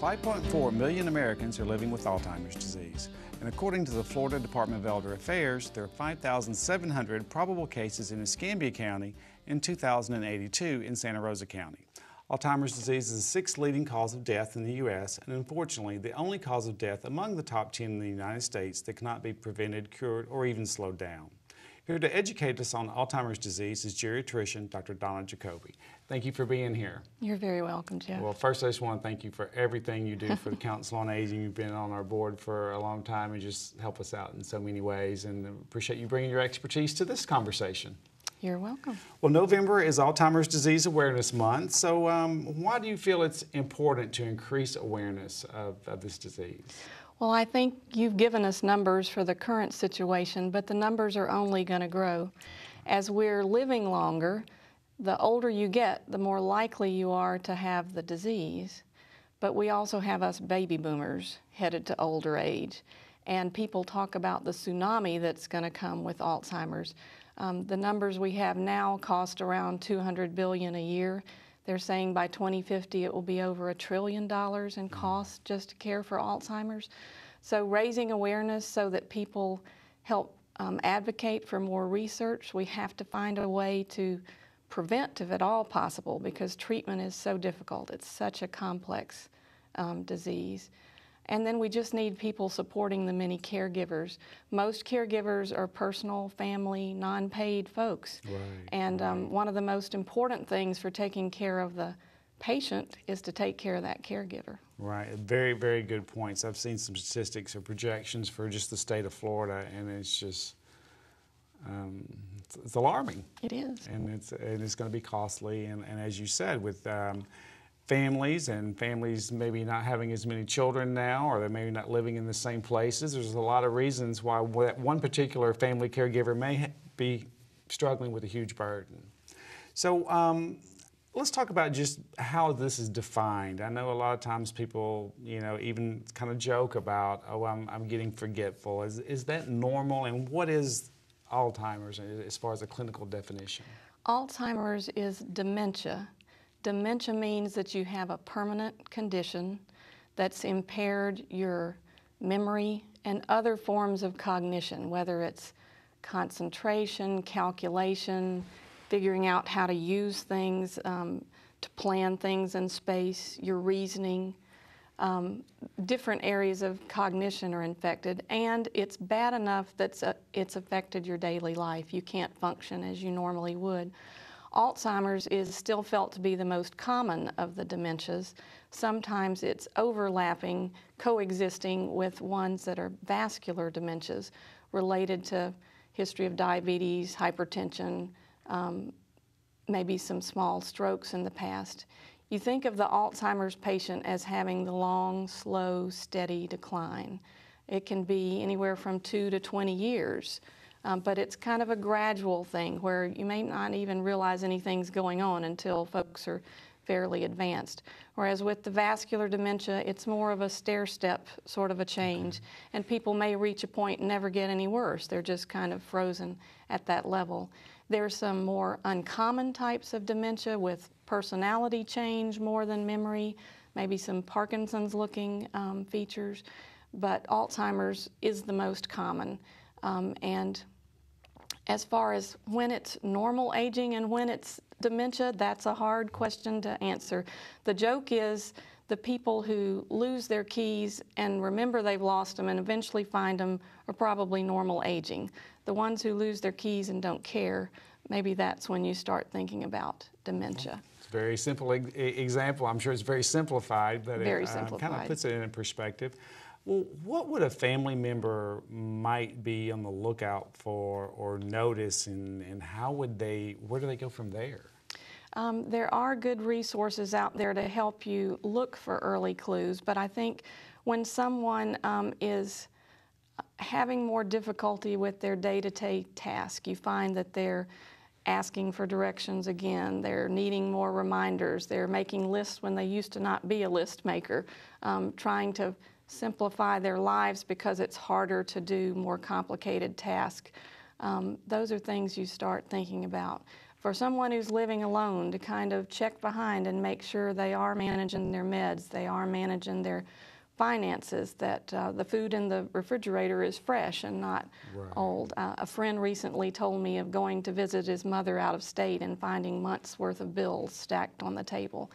5.4 million Americans are living with Alzheimer's disease, and according to the Florida Department of Elder Affairs, there are 5,700 probable cases in Escambia County and 2,082 in Santa Rosa County. Alzheimer's disease is the sixth leading cause of death in the U.S. and unfortunately the only cause of death among the top 10 in the United States that cannot be prevented, cured, or even slowed down. Here to educate us on Alzheimer's disease is geriatrician Dr. Donna Jacobi. Thank you for being here. You're very welcome, Jeff. Well, first I just want to thank you for everything you do for the Council on Aging. You've been on our board for a long time and just help us out in so many ways, and appreciate you bringing your expertise to this conversation. You're welcome. Well, November is Alzheimer's Disease Awareness Month, so why do you feel it's important to increase awareness of this disease? Well, I think you've given us numbers for the current situation, but the numbers are only going to grow. As we're living longer, the older you get, the more likely you are to have the disease. But we also have us baby boomers headed to older age. And people talk about the tsunami that's going to come with Alzheimer's. The numbers we have now cost around $200 billion a year. They're saying by 2050 it will be over $1 trillion in cost just to care for Alzheimer's. So raising awareness so that people help advocate for more research. We have to find a way to prevent, if at all possible, because treatment is so difficult. It's such a complex disease. And then we just need people supporting the many caregivers. Most caregivers are personal, family, non-paid folks. Right, and one of the most important things for taking care of the patient is to take care of that caregiver. Right, very, very good points. I've seen some statistics or projections for just the state of Florida, and it's just, it's alarming. It is. And it's going to be costly, and as you said, with families maybe not having as many children now, or they're maybe not living in the same places. There's a lot of reasons why one particular family caregiver may be struggling with a huge burden. So let's talk about just how this is defined. I know a lot of times people, even kind of joke about, oh, I'm getting forgetful. Is that normal? And what is Alzheimer's as far as a clinical definition? Alzheimer's is dementia. Dementia means that you have a permanent condition that's impaired your memory and other forms of cognition, whether it's concentration, calculation, figuring out how to use things, to plan things in space, your reasoning. Different areas of cognition are infected, and it's bad enough that it's affected your daily life. You can't function as you normally would. Alzheimer's is still felt to be the most common of the dementias. Sometimes it's overlapping, coexisting with ones that are vascular dementias related to history of diabetes, hypertension, maybe some small strokes in the past. You think of the Alzheimer's patient as having the long, slow, steady decline. It can be anywhere from 2 to 20 years. But it's kind of a gradual thing where you may not even realize anything's going on until folks are fairly advanced. Whereas with the vascular dementia, it's more of a stair-step sort of a change, and people may reach a point and never get any worse. They're just kind of frozen at that level. There's some more uncommon types of dementia with personality change more than memory, maybe some Parkinson's-looking features, but Alzheimer's is the most common. And as far as when it's normal aging and when it's dementia, that's a hard question to answer. The joke is the people who lose their keys and remember they've lost them and eventually find them are probably normal aging. The ones who lose their keys and don't care, maybe that's when you start thinking about dementia. It's a very simple example. I'm sure it's very simplified, but very it simplified. kind of puts it in perspective. Well, what would a family member might be on the lookout for or notice, and where do they go from there? There are good resources out there to help you look for early clues, but I think when someone is having more difficulty with their day-to-day task, you find that they're asking for directions again, they're needing more reminders, they're making lists when they used to not be a list maker, trying to simplify their lives because it's harder to do more complicated tasks. Those are things you start thinking about. for someone who's living alone to kind of check behind and make sure they are managing their meds, they are managing their finances, that the food in the refrigerator is fresh and not old. A friend recently told me of going to visit his mother out of state and finding months' worth of bills stacked on the table.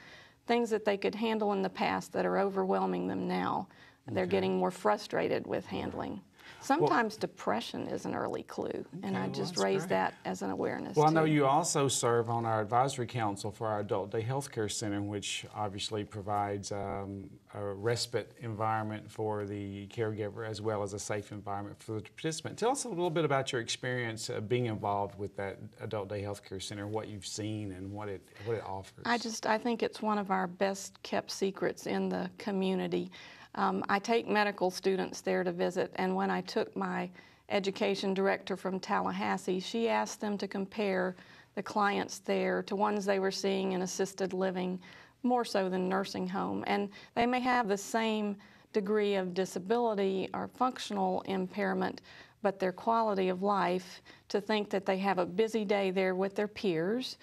Things that they could handle in the past that are overwhelming them now. They're getting more frustrated with handling. Sometimes depression is an early clue, and I just raise that as an awareness. Well, I know you also serve on our advisory council for our Adult Day Healthcare Center, which obviously provides a respite environment for the caregiver as well as a safe environment for the participant. Tell us a little bit about your experience being involved with that Adult Day Healthcare Center, what you've seen and what it offers. I think it's one of our best kept secrets in the community. I take medical students there to visit, and when I took my education director from Tallahassee, she asked them to compare the clients there to ones they were seeing in assisted living, more so than nursing home. And they may have the same degree of disability or functional impairment, but their quality of life, to think that they have a busy day there with their peers,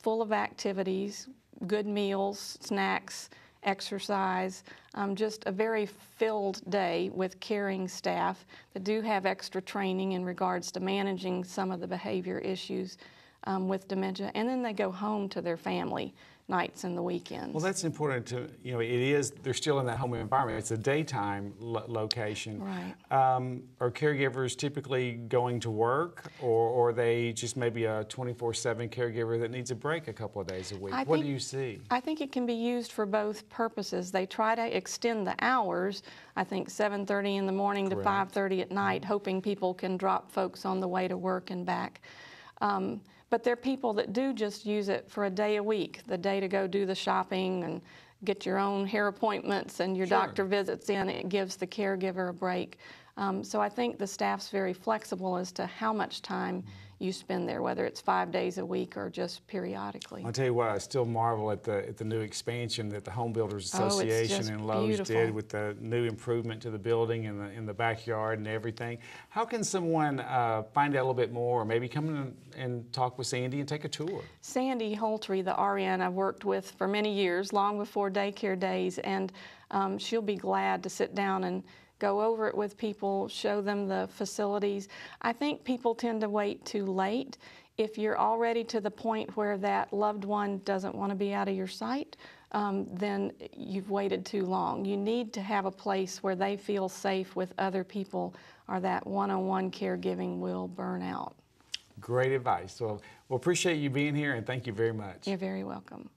full of activities, good meals, snacks, exercise, just a very filled day with caring staff that do have extra training in regards to managing some of the behavior issues with dementia, and then they go home to their family nights and the weekends. Well, that's important to, they're still in that home environment. It's a daytime location. Right. Are caregivers typically going to work, or are they just maybe a 24/7 caregiver that needs a break a couple of days a week? What do you see? I think it can be used for both purposes. They try to extend the hours, I think 7:30 in the morning to 5:30 at night, hoping people can drop folks on the way to work and back. But there are people that do just use it for a day a week, the day to go do the shopping and get your own hair appointments and your doctor visits in. It gives the caregiver a break. So I think the staff's very flexible as to how much time you spend there, whether it's 5 days a week or just periodically. I'll tell you what, I still marvel at the new expansion that the Home Builders Association and Lowe's did with the new improvement to the building and in the backyard and everything. How can someone find out a little bit more, or maybe come in and talk with Sandy and take a tour? Sandy Holtry, the RN I've worked with for many years, long before daycare days, and she'll be glad to sit down and go over it with people, show them the facilities. I think people tend to wait too late. If you're already to the point where that loved one doesn't want to be out of your sight, then you've waited too long. You need to have a place where they feel safe with other people, or that one-on-one caregiving will burn out. Great advice. So we'll appreciate you being here, and thank you very much. You're very welcome.